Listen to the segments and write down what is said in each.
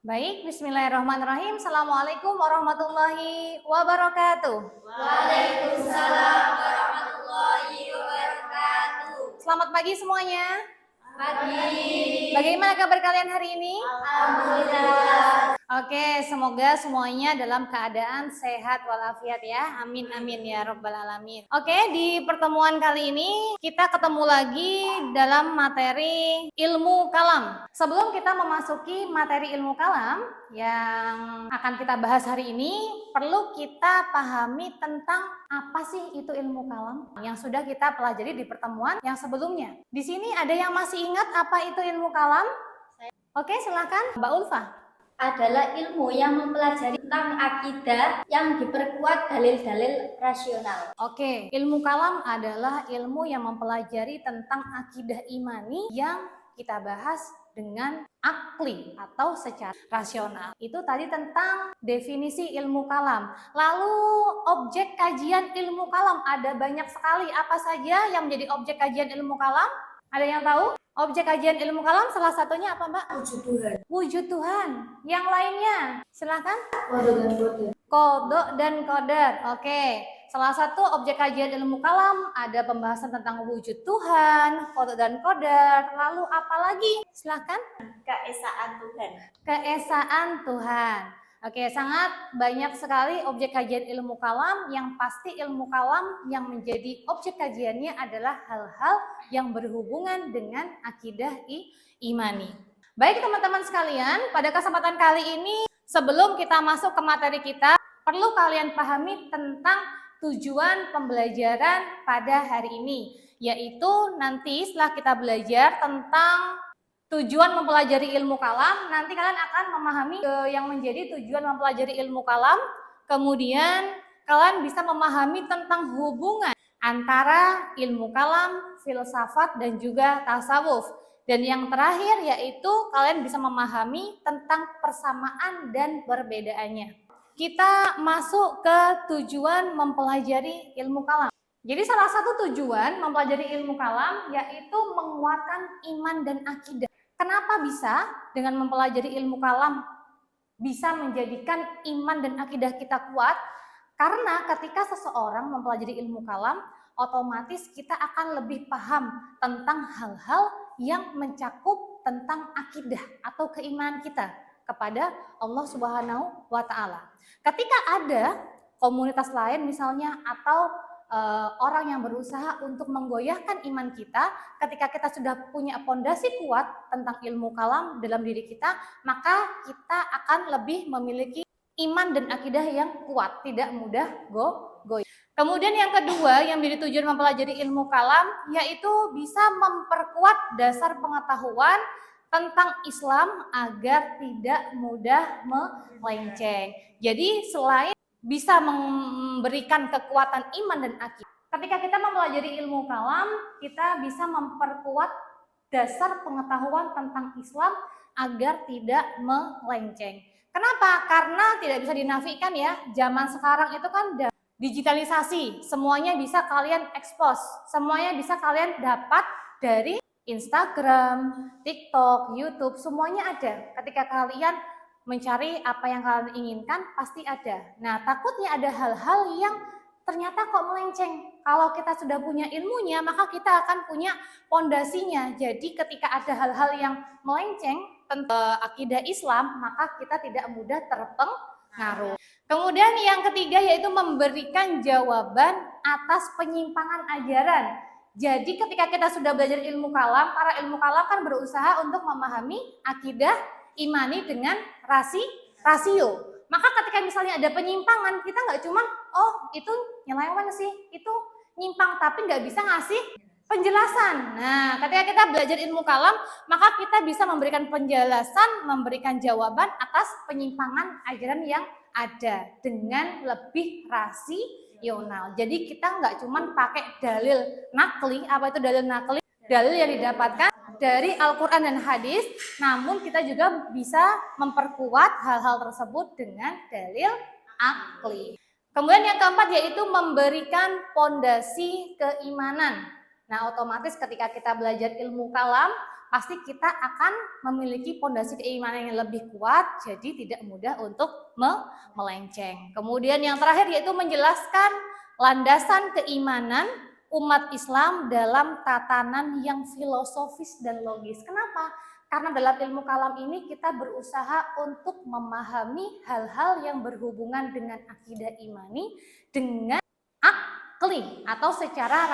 Baik, bismillahirrahmanirrahim. Assalamualaikum warahmatullahi wabarakatuh. Waalaikumsalam warahmatullahi wabarakatuh. Selamat pagi semuanya. Pagi. Bagaimana kabar kalian hari ini? Alhamdulillah. Oke, semoga semuanya dalam keadaan sehat walafiat ya. Amin amin ya rabbal alamin. Oke, di pertemuan kali ini kita ketemu lagi dalam materi ilmu kalam. Sebelum kita memasuki materi ilmu kalam yang akan kita bahas hari ini, perlu kita pahami tentang apa sih itu ilmu kalam yang sudah kita pelajari di pertemuan yang sebelumnya. Di sini ada yang masih ingat apa itu ilmu kalam? Oke, silakan Mbak Ulfa. Adalah ilmu yang mempelajari tentang akidah yang diperkuat dalil-dalil rasional. Oke, ilmu kalam adalah ilmu yang mempelajari tentang akidah imani yang kita bahas dengan akli atau secara rasional. Itu tadi tentang definisi ilmu kalam. Lalu objek kajian ilmu kalam ada banyak sekali. Apa saja yang menjadi objek kajian ilmu kalam? Ada yang tahu? Objek kajian ilmu kalam salah satunya apa, Mbak? Wujud Tuhan. Wujud Tuhan. Yang lainnya, silakan. Kodok dan kodok. Kodok dan qadar. Oke. Salah satu objek kajian ilmu kalam ada pembahasan tentang wujud Tuhan, kodok dan qadar. Lalu apa lagi? Silakan. Keesaan Tuhan. Keesaan Tuhan. Oke, sangat banyak sekali objek kajian ilmu kalam. Yang pasti ilmu kalam yang menjadi objek kajiannya adalah hal-hal yang berhubungan dengan akidah imani. Baik teman-teman sekalian, pada kesempatan kali ini sebelum kita masuk ke materi kita, perlu kalian pahami tentang tujuan pembelajaran pada hari ini, yaitu nanti setelah kita belajar tentang tujuan mempelajari ilmu kalam, nanti kalian akan memahami yang menjadi tujuan mempelajari ilmu kalam, kemudian kalian bisa memahami tentang hubungan antara ilmu kalam, filsafat, dan juga tasawuf. Dan yang terakhir yaitu kalian bisa memahami tentang persamaan dan perbedaannya. Kita masuk ke tujuan mempelajari ilmu kalam. Jadi salah satu tujuan mempelajari ilmu kalam yaitu menguatkan iman dan akidah. Kenapa bisa dengan mempelajari ilmu kalam bisa menjadikan iman dan akidah kita kuat? Karena ketika seseorang mempelajari ilmu kalam, otomatis kita akan lebih paham tentang hal-hal yang mencakup tentang akidah atau keimanan kita kepada Allah Subhanahu wa Ta'ala. Ketika ada komunitas lain misalnya atau orang yang berusaha untuk menggoyahkan iman kita, ketika kita sudah punya pondasi kuat tentang ilmu kalam dalam diri kita, maka kita akan lebih memiliki iman dan akidah yang kuat, tidak mudah goyah. Kemudian yang kedua yang menjadi tujuan mempelajari ilmu kalam yaitu bisa memperkuat dasar pengetahuan tentang Islam agar tidak mudah melenceng. Jadi selain bisa memberikan kekuatan iman dan akidah, ketika kita mempelajari ilmu kalam, kita bisa memperkuat dasar pengetahuan tentang Islam agar tidak melenceng. Kenapa? Karena tidak bisa dinafikan ya, zaman sekarang itu kan digitalisasi, semuanya bisa kalian expose, semuanya bisa kalian dapat dari Instagram, TikTok, YouTube, semuanya ada. Ketika kalian mencari apa yang kalian inginkan, pasti ada. Nah, takutnya ada hal-hal yang ternyata kok melenceng. Kalau kita sudah punya ilmunya, maka kita akan punya pondasinya. Jadi ketika ada hal-hal yang melenceng tentang akidah Islam, maka kita tidak mudah terpengaruh. Kemudian yang ketiga yaitu memberikan jawaban atas penyimpangan ajaran. Jadi ketika kita sudah belajar ilmu kalam, para ilmu kalam kan berusaha untuk memahami akidah imani dengan rasio. Maka ketika misalnya ada penyimpangan, kita nggak cuma oh itu nyeleweng sih, itu nyimpang, tapi nggak bisa ngasih penjelasan. Nah, ketika kita belajar ilmu kalam, maka kita bisa memberikan penjelasan, memberikan jawaban atas penyimpangan ajaran yang ada dengan lebih rasional. Jadi kita nggak cuma pakai dalil nakli. Apa itu dalil nakli? Dalil yang didapatkan dari Al-Quran dan hadis, namun kita juga bisa memperkuat hal-hal tersebut dengan dalil akli. Kemudian yang keempat yaitu memberikan pondasi keimanan. Nah, otomatis ketika kita belajar ilmu kalam, pasti kita akan memiliki pondasi keimanan yang lebih kuat, jadi tidak mudah untuk melenceng. Kemudian yang terakhir yaitu menjelaskan landasan keimanan umat Islam dalam tatanan yang filosofis dan logis. Kenapa? Karena dalam ilmu kalam ini kita berusaha untuk memahami hal-hal yang berhubungan dengan akidah imani dengan akli atau secara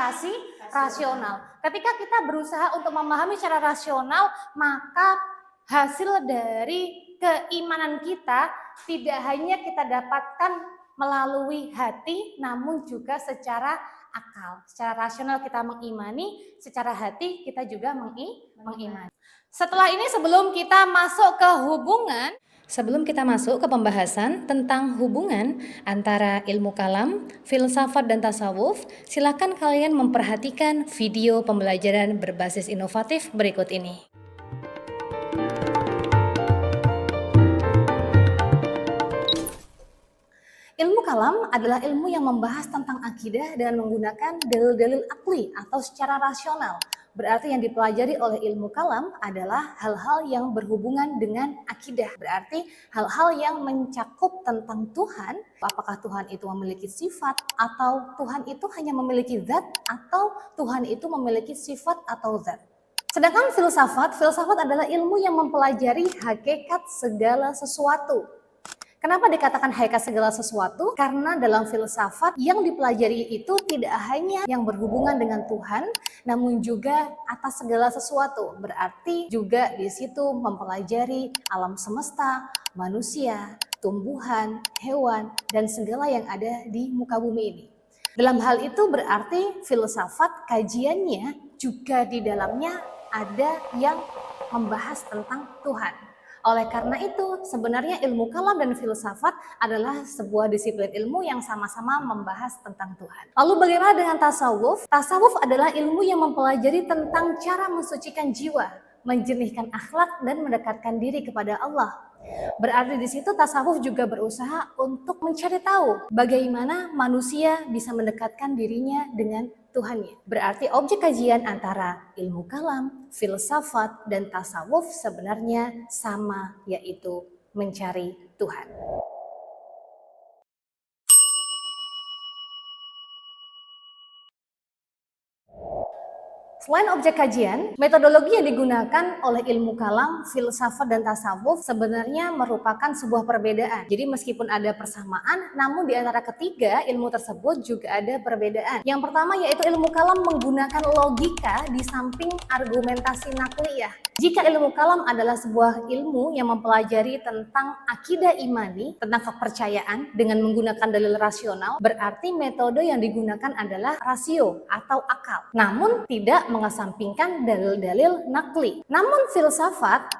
rasional. Ketika kita berusaha untuk memahami secara rasional, maka hasil dari keimanan kita tidak hanya kita dapatkan melalui hati, namun juga secara akal. Secara rasional kita mengimani, secara hati kita juga mengimani. Setelah ini sebelum kita masuk ke pembahasan tentang hubungan antara ilmu kalam, filsafat dan tasawuf, silakan kalian memperhatikan video pembelajaran berbasis inovatif berikut ini. Ilmu kalam adalah ilmu yang membahas tentang akidah dengan menggunakan dalil-dalil akli atau secara rasional. Berarti yang dipelajari oleh ilmu kalam adalah hal-hal yang berhubungan dengan akidah. Berarti hal-hal yang mencakup tentang Tuhan, apakah Tuhan itu memiliki sifat, atau Tuhan itu hanya memiliki zat, atau Tuhan itu memiliki sifat atau zat. Sedangkan filsafat adalah ilmu yang mempelajari hakikat segala sesuatu. Kenapa dikatakan hakikat segala sesuatu? Karena dalam filsafat yang dipelajari itu tidak hanya yang berhubungan dengan Tuhan, namun juga atas segala sesuatu. Berarti juga di situ mempelajari alam semesta, manusia, tumbuhan, hewan, dan segala yang ada di muka bumi ini. Dalam hal itu berarti filsafat kajiannya juga di dalamnya ada yang membahas tentang Tuhan. Oleh karena itu, sebenarnya ilmu kalam dan filsafat adalah sebuah disiplin ilmu yang sama-sama membahas tentang Tuhan. Lalu bagaimana dengan tasawuf? Tasawuf adalah ilmu yang mempelajari tentang cara mensucikan jiwa, menjernihkan akhlak dan mendekatkan diri kepada Allah. Berarti di situ tasawuf juga berusaha untuk mencari tahu bagaimana manusia bisa mendekatkan dirinya dengan Tuhannya. Berarti objek kajian antara ilmu kalam, filsafat, dan tasawuf sebenarnya sama, yaitu mencari Tuhan. Selain objek kajian, metodologi yang digunakan oleh ilmu kalam, filsafat, dan tasawuf sebenarnya merupakan sebuah perbedaan. Jadi meskipun ada persamaan, namun di antara ketiga ilmu tersebut juga ada perbedaan. Yang pertama yaitu ilmu kalam menggunakan logika di samping argumentasi nakliyah. Jika ilmu kalam adalah sebuah ilmu yang mempelajari tentang akidah imani, tentang kepercayaan dengan menggunakan dalil rasional, berarti metode yang digunakan adalah rasio atau akal. Namun tidak mengesampingkan dalil-dalil nakli. Namun filsafat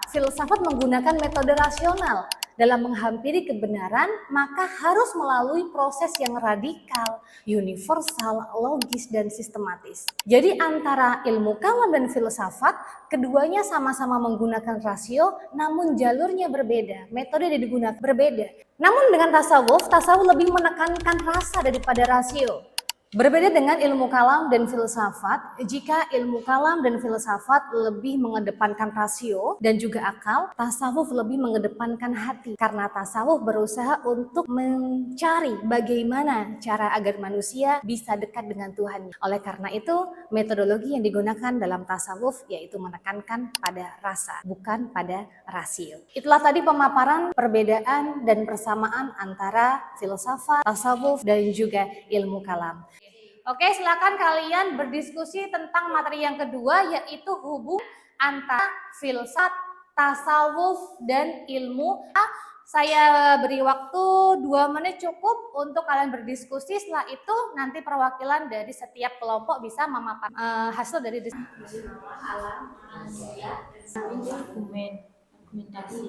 menggunakan metode rasional. Dalam menghampiri kebenaran, maka harus melalui proses yang radikal, universal, logis, dan sistematis. Jadi antara ilmu kalam dan filsafat, keduanya sama-sama menggunakan rasio, namun jalurnya berbeda, metode yang digunakan berbeda. Namun dengan tasawuf lebih menekankan rasa daripada rasio. Berbeda dengan ilmu kalam dan filsafat, jika ilmu kalam dan filsafat lebih mengedepankan rasio dan juga akal, tasawuf lebih mengedepankan hati. Karena tasawuf berusaha untuk mencari bagaimana cara agar manusia bisa dekat dengan Tuhan. Oleh karena itu, metodologi yang digunakan dalam tasawuf yaitu menekankan pada rasa, bukan pada rasio. Itulah tadi pemaparan perbedaan dan persamaan antara filsafat, tasawuf, dan juga ilmu kalam. Oke, silakan kalian berdiskusi tentang materi yang kedua, yaitu hubungan antara filsafat, tasawuf, dan ilmu. Saya beri waktu 2 menit cukup untuk kalian berdiskusi. Setelah itu nanti perwakilan dari setiap kelompok bisa memaparkan hasil dari diskusi. Alam, manusia, argumentasi,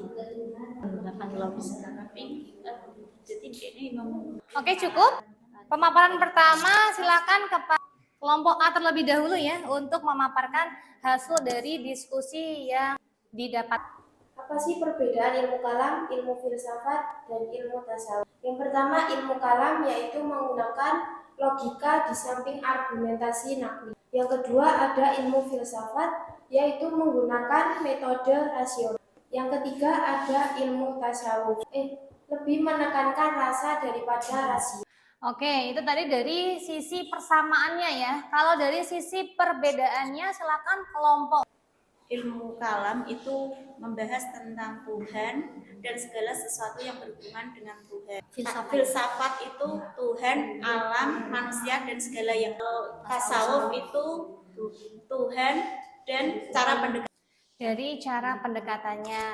menggunakan logis, tapi jadi ini Oke, cukup. Pemaparan pertama silakan kepada kelompok A terlebih dahulu ya untuk memaparkan hasil dari diskusi yang didapat. Apa sih perbedaan ilmu kalam, ilmu filsafat, dan ilmu tasawuf? Yang pertama, ilmu kalam yaitu menggunakan logika di samping argumentasi nakli. Yang kedua ada ilmu filsafat, yaitu menggunakan metode rasional. Yang ketiga ada ilmu tasawuf, lebih menekankan rasa daripada rasio. Oke, itu tadi dari sisi persamaannya ya. Kalau dari sisi perbedaannya silakan kelompok. Ilmu kalam itu membahas tentang Tuhan dan segala sesuatu yang berhubungan dengan Tuhan. Filsafat itu Tuhan, alam, manusia dan segala yang. Tasawuf itu Tuhan dan cara pendekatan. Dari cara pendekatannya.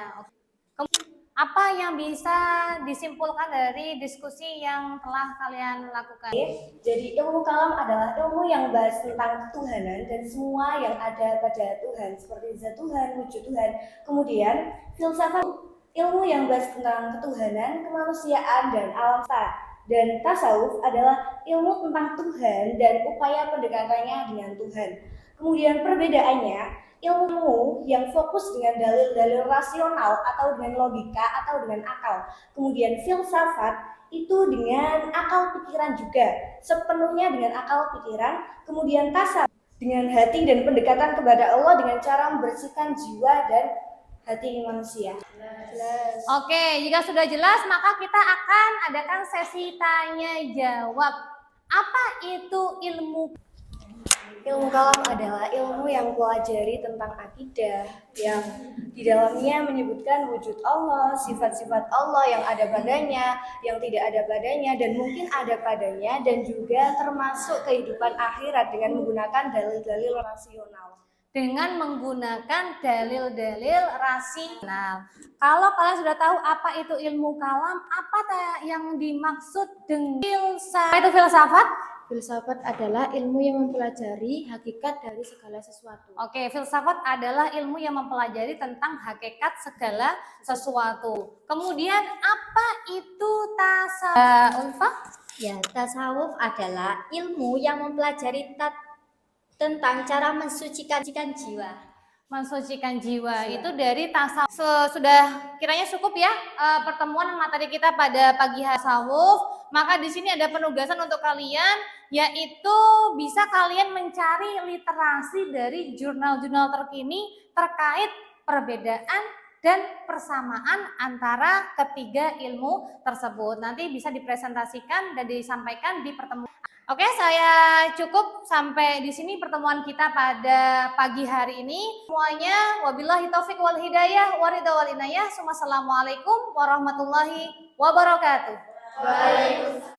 Apa yang bisa disimpulkan dari diskusi yang telah kalian lakukan? Jadi ilmu kalam adalah ilmu yang bahas tentang ketuhanan dan semua yang ada pada Tuhan, seperti zat Tuhan, wujud Tuhan. Kemudian filsafat ilmu yang bahas tentang ketuhanan, kemanusiaan dan alam semesta. Dan tasawuf adalah ilmu tentang Tuhan dan upaya pendekatannya dengan Tuhan. Kemudian perbedaannya, ilmu yang fokus dengan dalil-dalil rasional atau dengan logika atau dengan akal. Kemudian filsafat itu dengan akal pikiran juga, sepenuhnya dengan akal pikiran. Kemudian tasawuf dengan hati dan pendekatan kepada Allah dengan cara membersihkan jiwa dan hati manusia. Oke, jika sudah jelas maka kita akan adakan sesi tanya jawab. Apa itu ilmu? Ilmu kalam adalah ilmu yang pelajari tentang akidah, yang di dalamnya menyebutkan wujud Allah, sifat-sifat Allah yang ada padanya, yang tidak ada padanya, dan mungkin ada padanya, dan juga termasuk kehidupan akhirat dengan menggunakan dalil-dalil rasional. Dengan menggunakan dalil-dalil rasional. Kalau kalian sudah tahu apa itu ilmu kalam, apa yang dimaksud dengan filsafat? Apa itu filsafat? Filsafat adalah ilmu yang mempelajari hakikat dari segala sesuatu. Oke, filsafat adalah ilmu yang mempelajari tentang hakikat segala sesuatu. Kemudian apa itu tasawuf? Ulfa? Ya, tasawuf adalah ilmu yang mempelajari tentang cara mensucikan jiwa. Mensucikan jiwa itu dari tasawuf. Sudah kiranya cukup ya pertemuan materi kita pada pagi hari tasawuf. Maka di sini ada penugasan untuk kalian, yaitu bisa kalian mencari literasi dari jurnal-jurnal terkini terkait perbedaan dan persamaan antara ketiga ilmu tersebut. Nanti bisa dipresentasikan dan disampaikan di pertemuan. Oke, saya cukup sampai di sini pertemuan kita pada pagi hari ini. Semuanya wabillahi taufik wal hidayah waridha wal inayah. Wassalamualaikum warahmatullahi wabarakatuh. Waalaikumsalam.